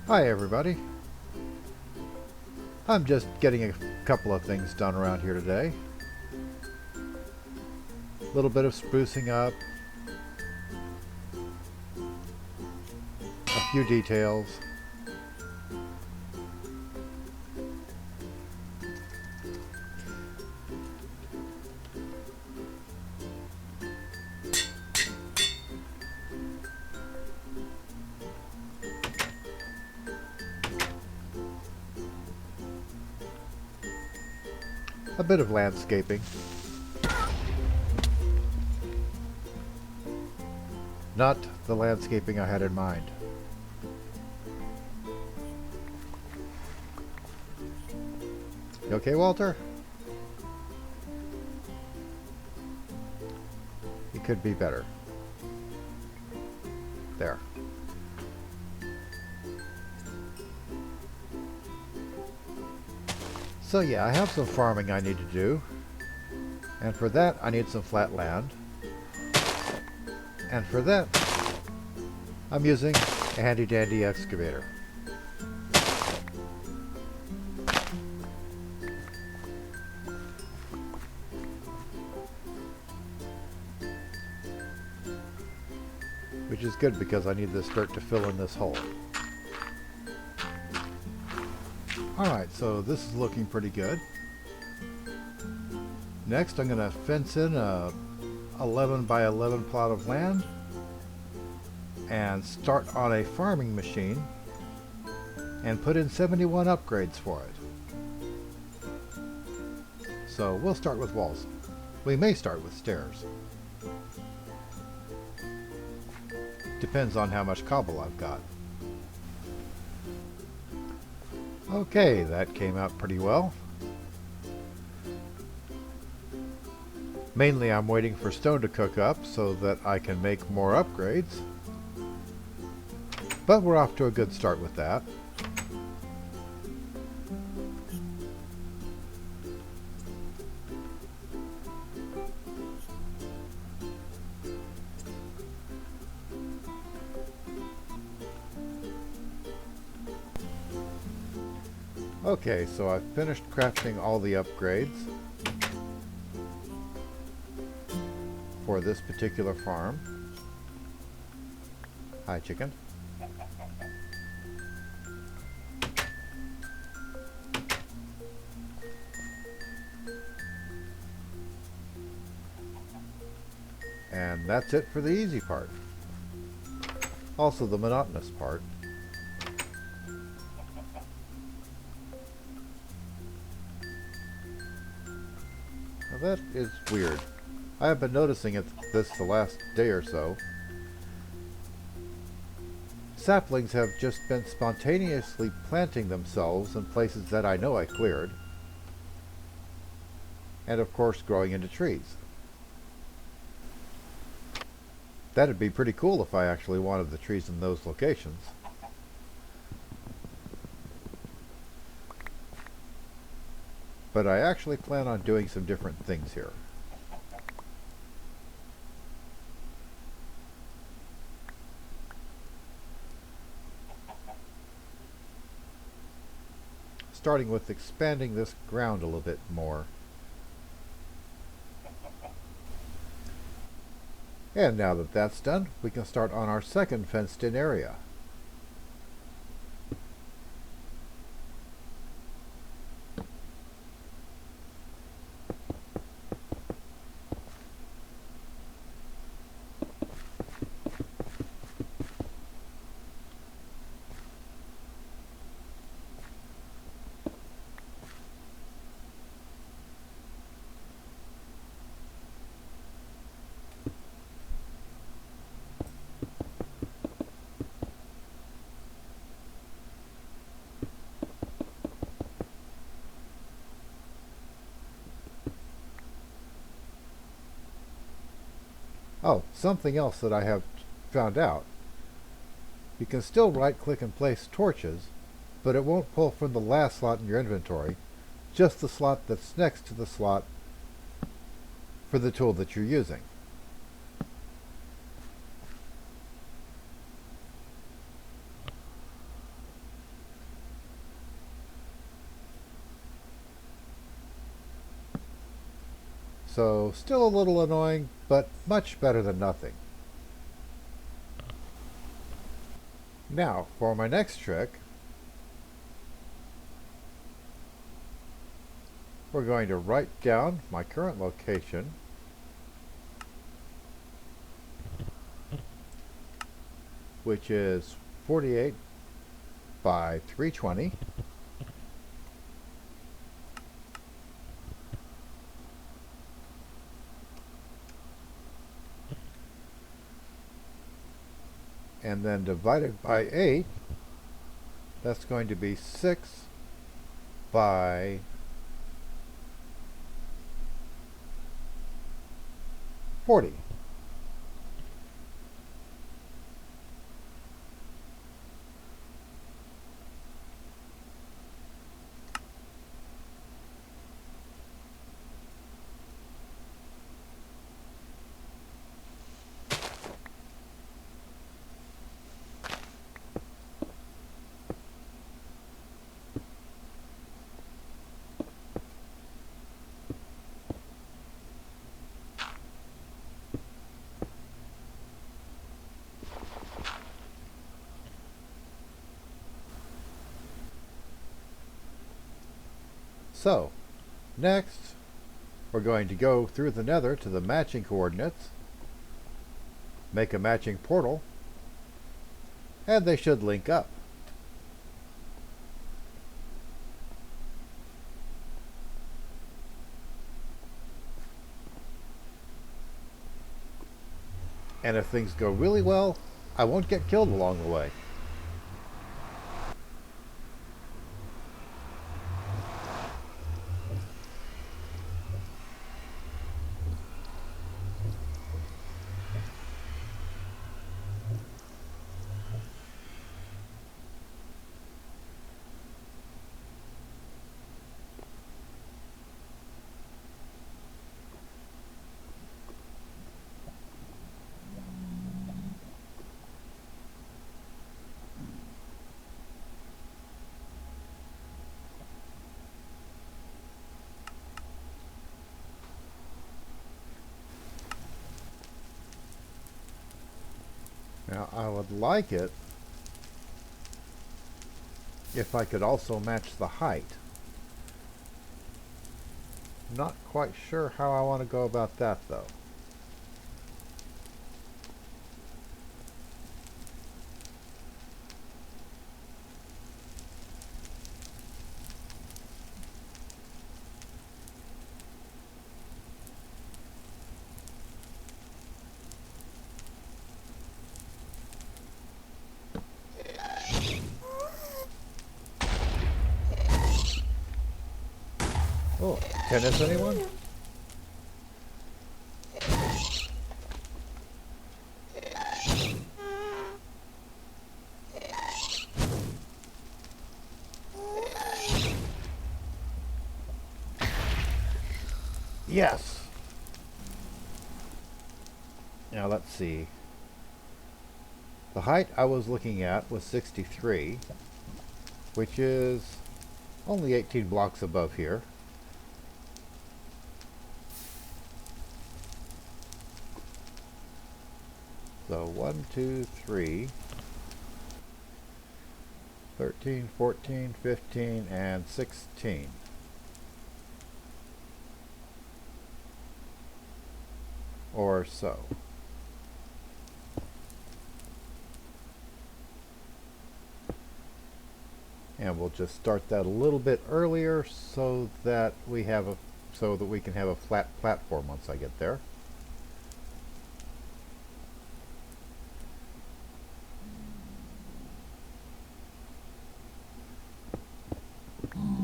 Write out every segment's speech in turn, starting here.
Hi everybody. I'm just getting a couple of things done around here today. A little bit of sprucing up, a few details. A bit of landscaping. Not the landscaping I had in mind. You okay, Walter? It could be better. There. So yeah, I have some farming I need to do. And for that, I need some flat land. And for that, I'm using a handy-dandy excavator. Which is good because I need this dirt to fill in this hole. Alright, so this is looking pretty good. Next, I'm going to fence in a 11 by 11 plot of land and start on a farming machine and put in 71 upgrades for it. So we'll start with walls. We may start with stairs. Depends on how much cobble I've got. Okay, that came out pretty well. Mainly I'm waiting for stone to cook up so that I can make more upgrades. But we're off to a good start with that. Okay, so I've finished crafting all the upgrades for this particular farm. Hi, chicken. And that's it for the easy part. Also the monotonous part. Now that is weird. I have been noticing this the last day or so. Saplings have just been spontaneously planting themselves in places that I know I cleared. And of course growing into trees. That'd be pretty cool if I actually wanted the trees in those locations. But I actually plan on doing some different things here. Starting with expanding this ground a little bit more. And now that that's done, we can start on our second fenced-in area. Oh, something else that I have found out. You can still right-click and place torches, but it won't pull from the last slot in your inventory, just the slot that's next to the slot for the tool that you're using. So still a little annoying, but much better than nothing. Now, for my next trick, we're going to write down my current location, which is 48 by 320. And then divided by 8, that's going to be 6 by 40. So, next, we're going to go through the nether to the matching coordinates, make a matching portal, and they should link up. And if things go really well, I won't get killed along the way. Now, I would like it if I could also match the height. Not quite sure how I want to go about that, though. Oh, tennis, anyone? Yes! Now let's see. The height I was looking at was 63, which is only 18 blocks above here. So 1, 2, 3, 13, 14, 15, and 16. Or so. And we'll just start that a little bit earlier so that we can have a flat platform once I get there.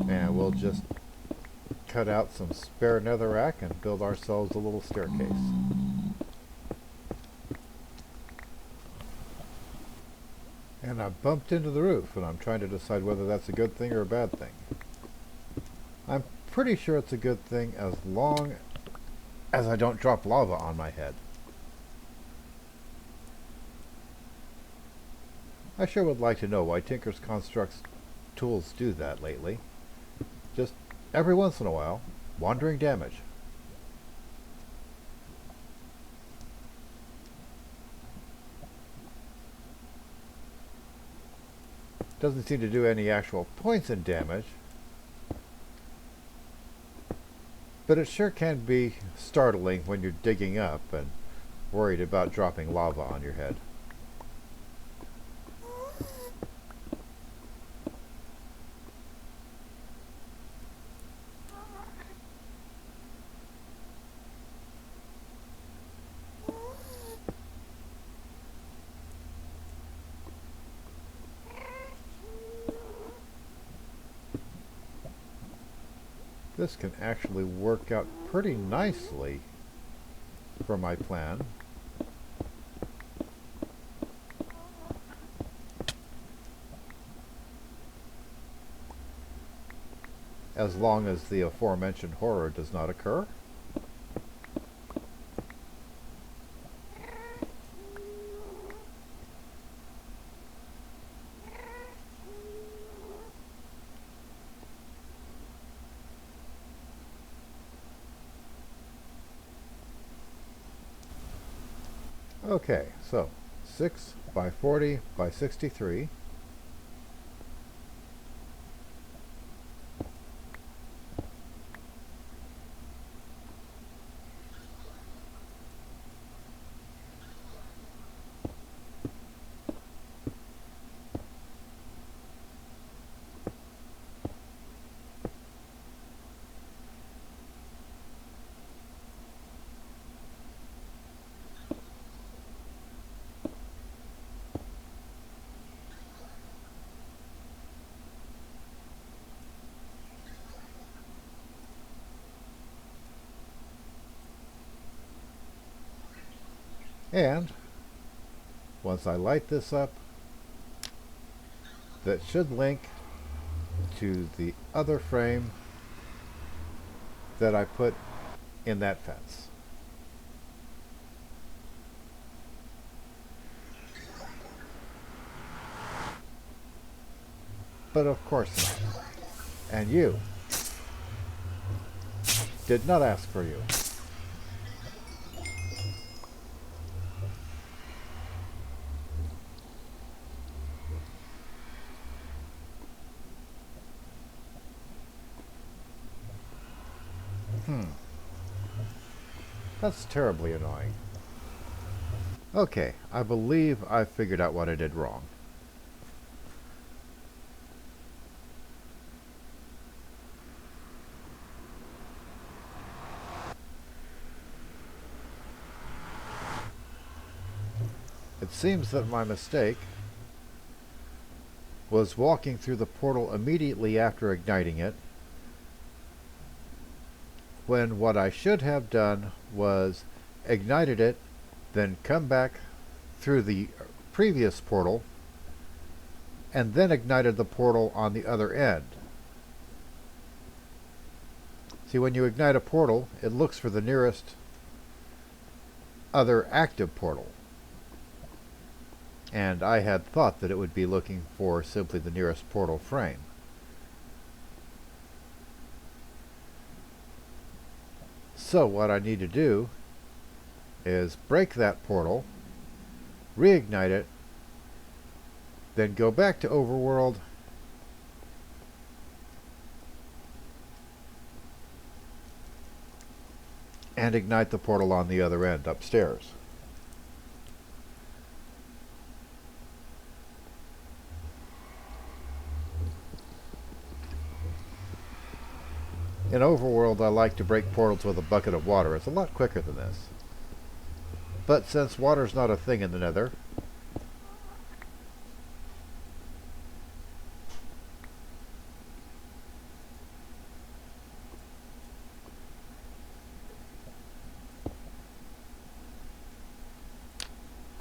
And we'll just cut out some spare netherrack and build ourselves a little staircase. And I bumped into the roof, and I'm trying to decide whether that's a good thing or a bad thing. I'm pretty sure it's a good thing as long as I don't drop lava on my head. I sure would like to know why Tinker's Constructs tools do that lately. Just every once in a while, wandering damage. Doesn't seem to do any actual points in damage, but it sure can be startling when you're digging up and worried about dropping lava on your head. This can actually work out pretty nicely for my plan. As long as the aforementioned horror does not occur. Okay, so 6 by 40 by 63. And once I light this up, that should link to the other frame that I put in that fence. But of course not. And you did not ask for you. That's terribly annoying. Okay, I believe I figured out what I did wrong. It seems that my mistake was walking through the portal immediately after igniting it, when what I should have done was ignited it, then come back through the previous portal, and then ignited the portal on the other end. See, when you ignite a portal, it looks for the nearest other active portal. And I had thought that it would be looking for simply the nearest portal frame. So what I need to do is break that portal, reignite it, then go back to Overworld, and ignite the portal on the other end upstairs. In Overworld, I like to break portals with a bucket of water. It's a lot quicker than this. But since water's not a thing in the Nether,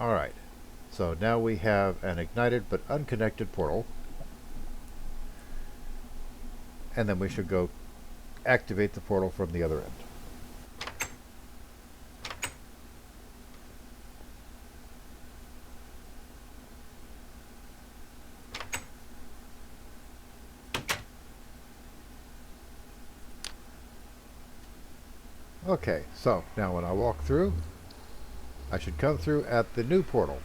alright, so now we have an ignited but unconnected portal, and then we should go activate the portal from the other end. Okay, so now when I walk through, I should come through at the new portal.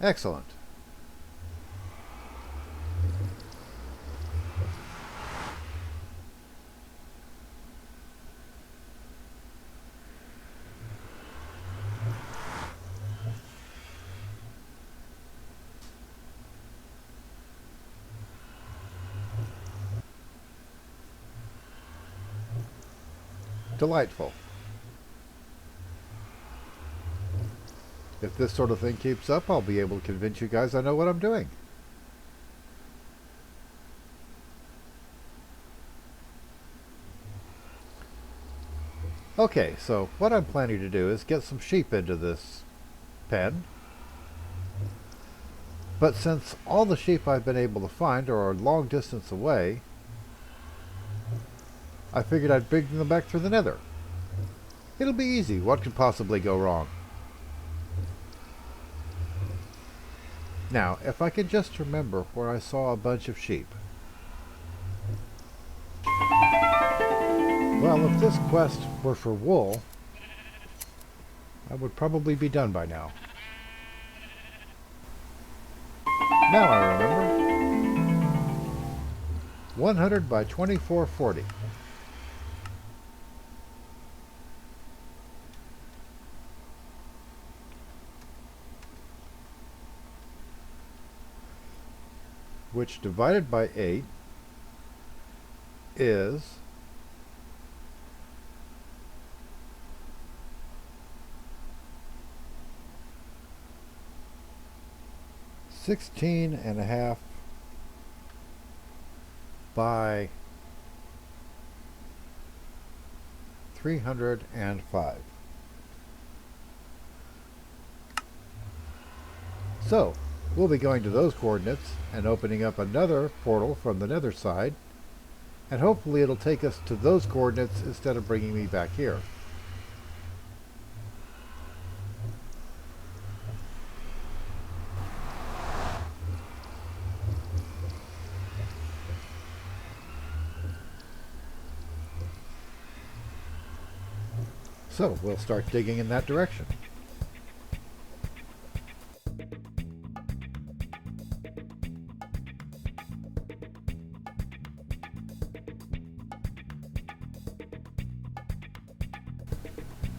Excellent. Delightful. If this sort of thing keeps up, I'll be able to convince you guys I know what I'm doing. Okay, so what I'm planning to do is get some sheep into this pen. But since all the sheep I've been able to find are a long distance away, I figured I'd bring them back through the nether. It'll be easy. What could possibly go wrong? Now, if I could just remember where I saw a bunch of sheep. Well, if this quest were for wool, I would probably be done by now. Now I remember. 100 by 2440. Which divided by 8 is 16.5 by 305. So, we'll be going to those coordinates and opening up another portal from the nether side, and hopefully it'll take us to those coordinates instead of bringing me back here. So, we'll start digging in that direction.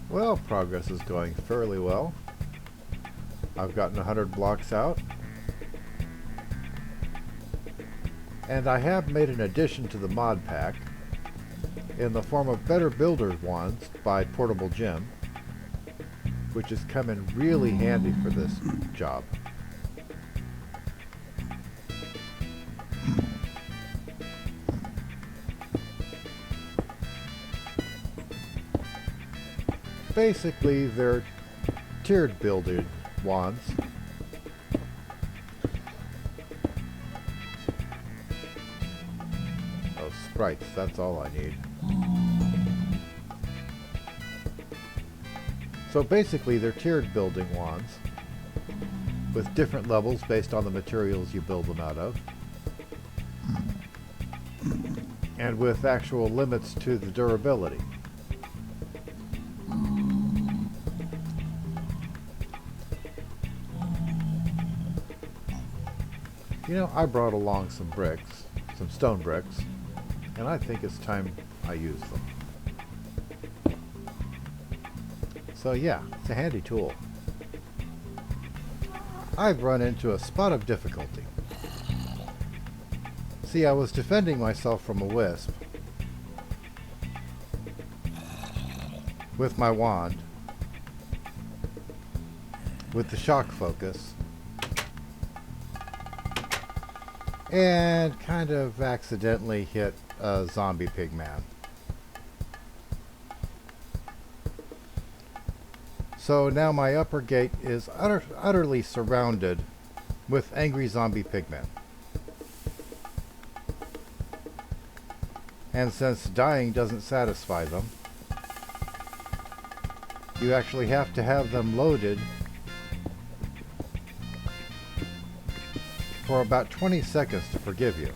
Well, progress is going fairly well. I've gotten 100 blocks out. And I have made an addition to the mod pack in the form of Better Builder wands by Portable Gem, which has come in really handy for this job. Basically, they're tiered builded wands. Oh, sprites, that's all I need. So basically, they're tiered building wands with different levels based on the materials you build them out of, and with actual limits to the durability. You know, I brought along some bricks, some stone bricks, and I think it's time I use them. So yeah, it's a handy tool. I've run into a spot of difficulty. See, I was defending myself from a wisp with my wand, with the shock focus, and kind of accidentally hit a zombie pigman. So now my upper gate is utterly surrounded with angry zombie pigmen. And since dying doesn't satisfy them, you actually have to have them loaded for about 20 seconds to forgive you.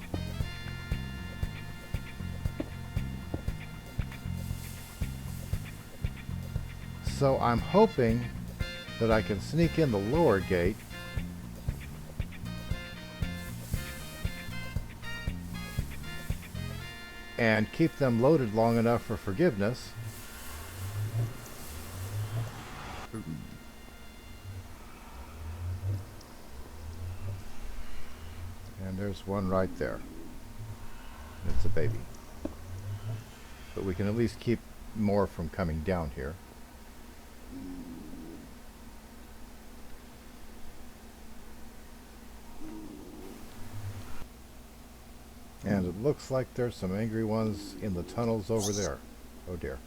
So I'm hoping that I can sneak in the lower gate and keep them loaded long enough for forgiveness. And there's one right there. It's a baby. But we can at least keep more from coming down here. And it looks like there's some angry ones in the tunnels over there. Oh dear.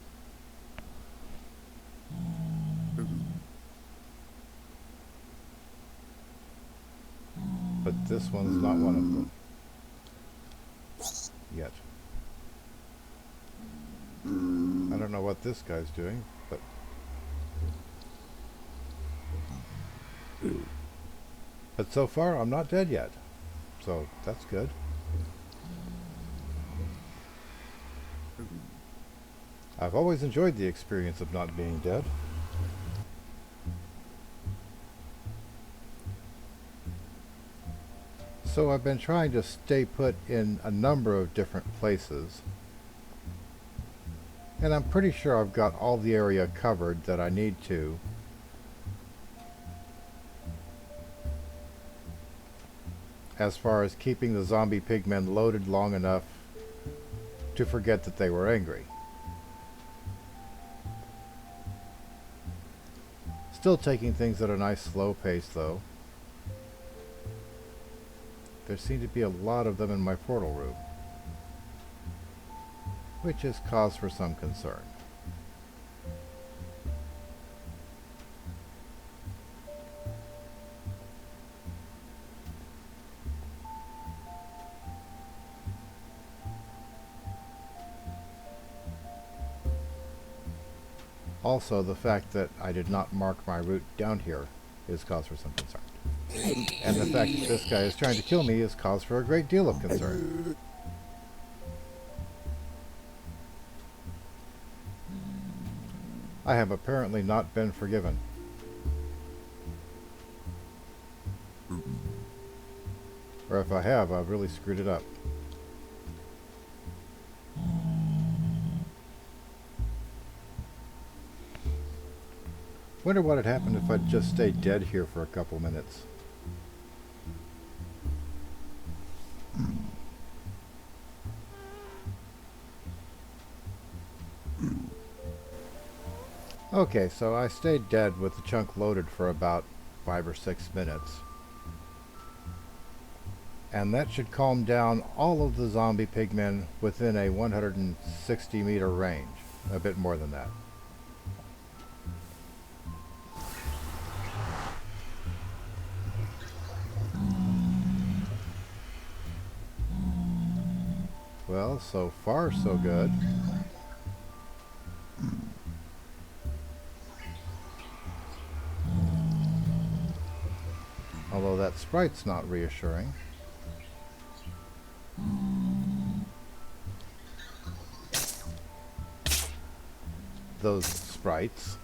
But this one's not one of them. Yet. I don't know what this guy's doing, but so far I'm not dead yet. So that's good. I've always enjoyed the experience of not being dead. So I've been trying to stay put in a number of different places. And I'm pretty sure I've got all the area covered that I need to. As far as keeping the zombie pigmen loaded long enough to forget that they were angry. Still taking things at a nice slow pace though. There seem to be a lot of them in my portal room, which is cause for some concern. Also, the fact that I did not mark my route down here is cause for some concern. And the fact that this guy is trying to kill me is cause for a great deal of concern. I have apparently not been forgiven. Or if I have, I've really screwed it up. Wonder what had happened if I'd just stayed dead here for a couple minutes. Okay, so I stayed dead with the chunk loaded for about 5 or 6 minutes. And that should calm down all of the zombie pigmen within a 160 meter range. A bit more than that. Well, so far so good. Although that sprite's not reassuring. Those sprites.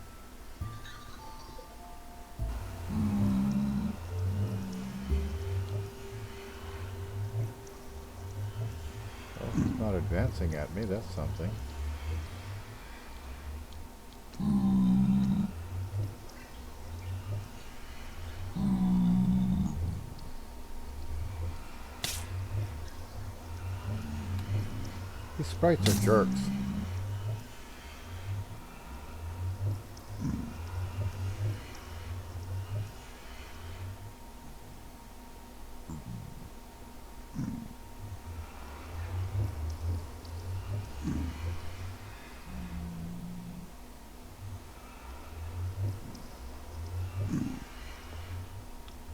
Well, he's not advancing at me, that's something. These sprites are jerks.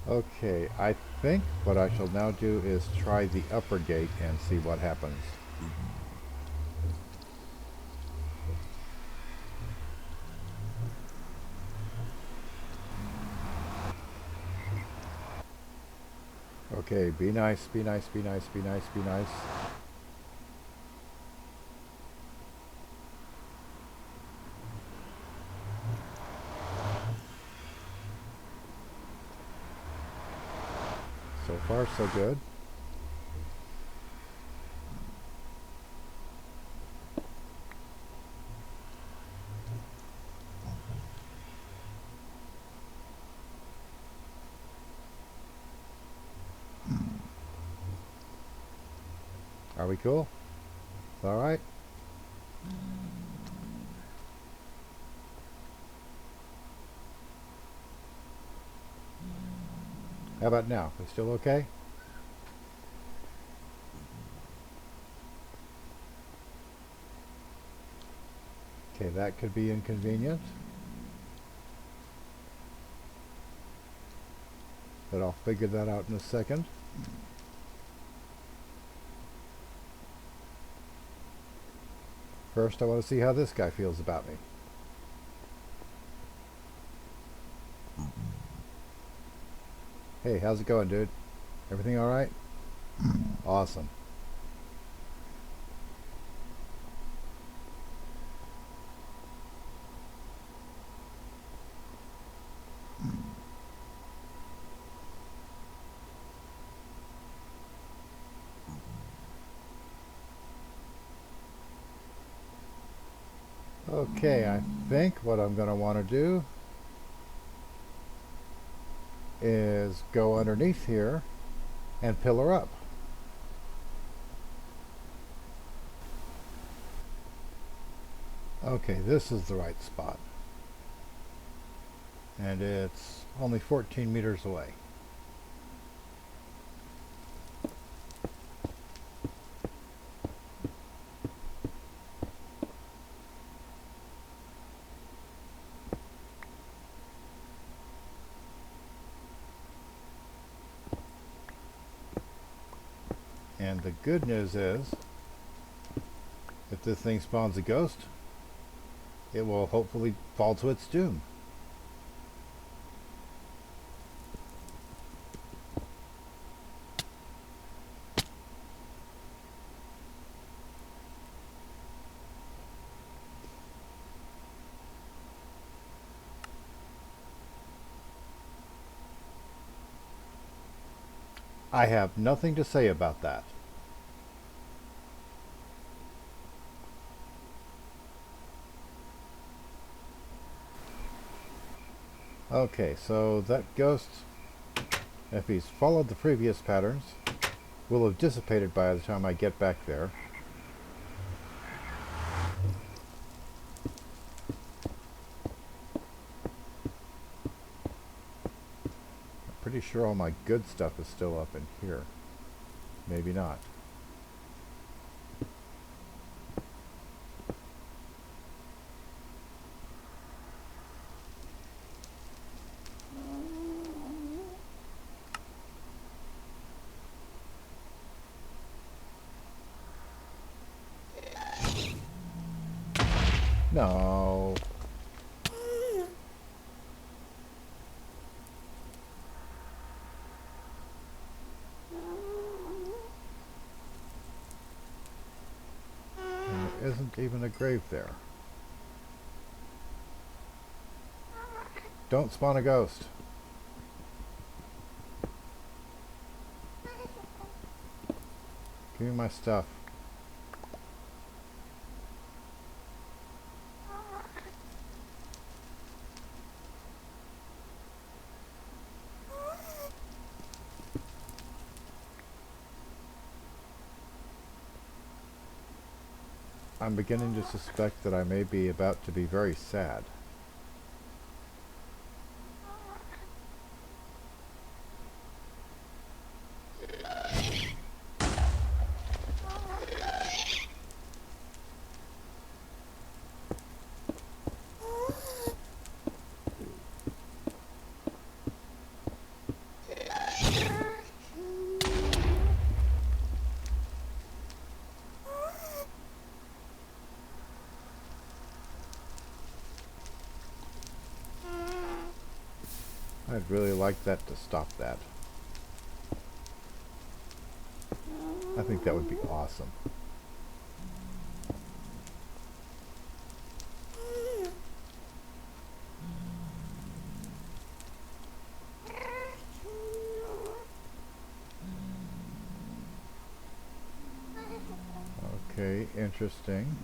Okay, I think what I shall now do is try the upper gate and see what happens. Okay, be nice, be nice, be nice, be nice, be nice. So far, so good. Are we cool? Alright. How about now? We still okay? Okay, that could be inconvenient. But I'll figure that out in a second. First, I want to see how this guy feels about me. Hey, how's it going, dude? Everything alright? Awesome. Okay, I think what I'm going to want to do is go underneath here and pillar up. Okay, this is the right spot. And it's only 14 meters away. And the good news is, if this thing spawns a ghost, it will hopefully fall to its doom. I have nothing to say about that. Okay, so that ghost, if he's followed the previous patterns, will have dissipated by the time I get back there. I'm pretty sure all my good stuff is still up in here. Maybe not. No. And there isn't even a grave there. Don't spawn a ghost. Give me my stuff. I'm beginning to suspect that I may be about to be very sad. I'd really like that to stop that. I think that would be awesome. Okay, interesting.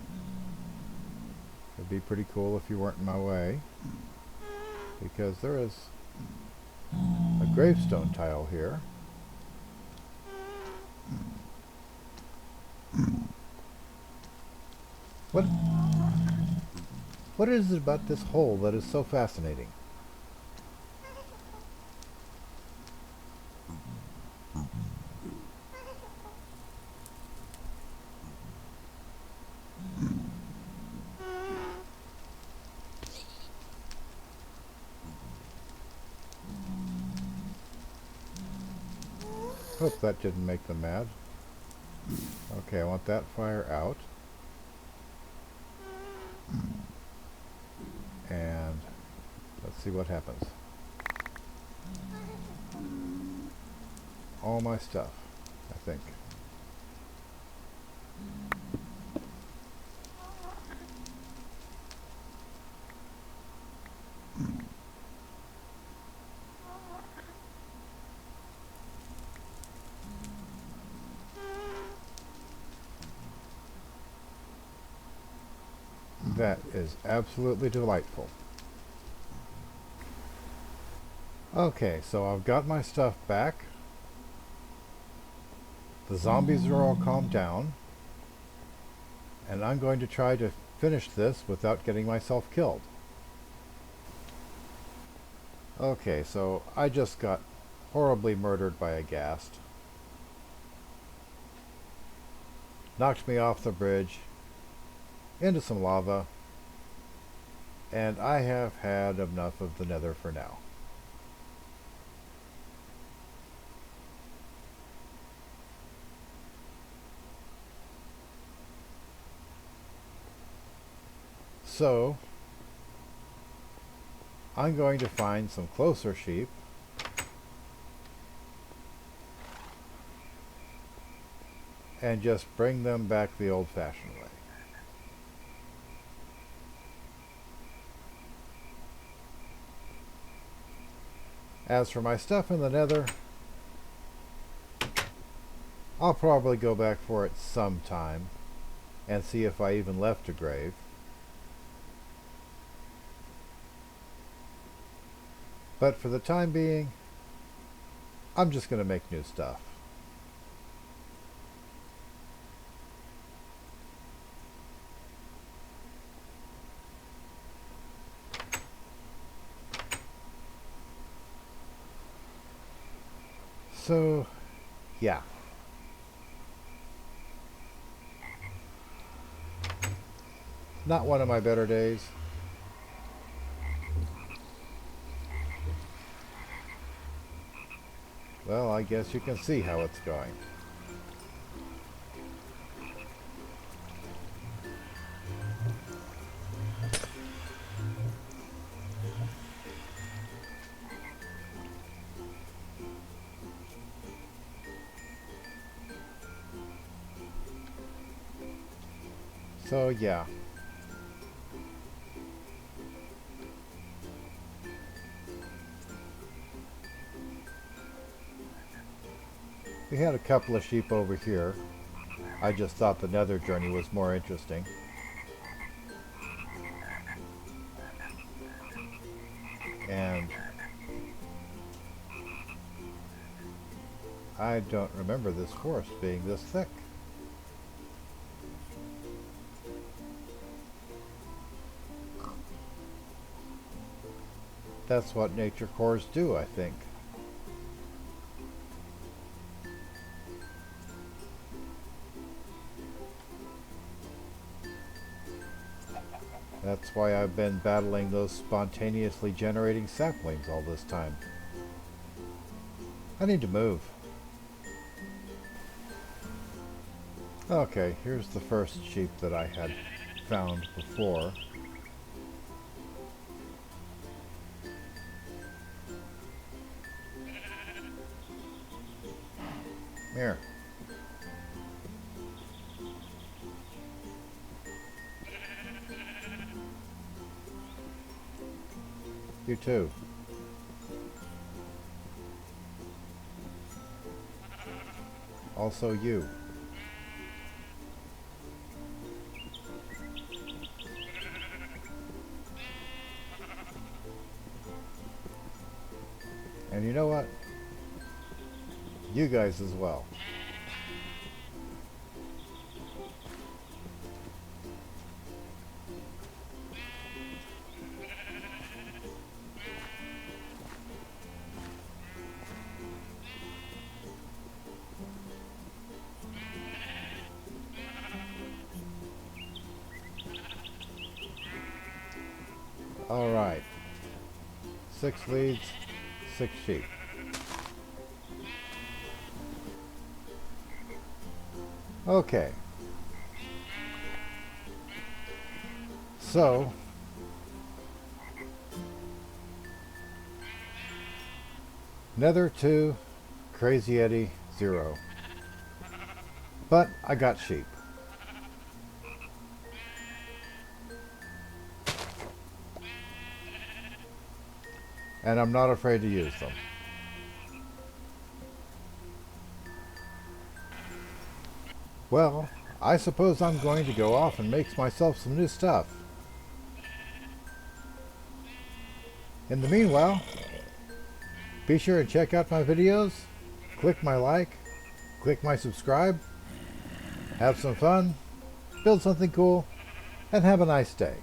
It'd be pretty cool if you weren't in my way, because there is a gravestone tile here. What what is it about this hole that is so fascinating? Hope that didn't make them mad. Okay, I want that fire out. And let's see what happens. All my stuff, I think. That is absolutely delightful. Okay, so I've got my stuff back. The zombies are all calmed down. And I'm going to try to finish this without getting myself killed. Okay, so I just got horribly murdered by a ghast. Knocked me off the bridge into some lava, and I have had enough of the nether for now. So I'm going to find some closer sheep and just bring them back the old-fashioned way. As for my stuff in the nether, I'll probably go back for it sometime and see if I even left a grave. But for the time being, I'm just going to make new stuff. So, yeah. Not one of my better days. Well, I guess you can see how it's going. So, yeah. We had a couple of sheep over here. I just thought the nether journey was more interesting. And I don't remember this forest being this thick. That's what nature cores do, I think. That's why I've been battling those spontaneously generating saplings all this time. I need to move. Okay, here's the first sheep that I had found before. Here. You too. Also you. And you know what? You guys as well. Alright. 6 leads, 6 sheep. Okay. So, Nether 2, Crazy Eddie 0. But I got sheep. And I'm not afraid to use them. Well, I suppose I'm going to go off and make myself some new stuff. In the meanwhile, be sure to check out my videos, click my like, click my subscribe, have some fun, build something cool, and have a nice day.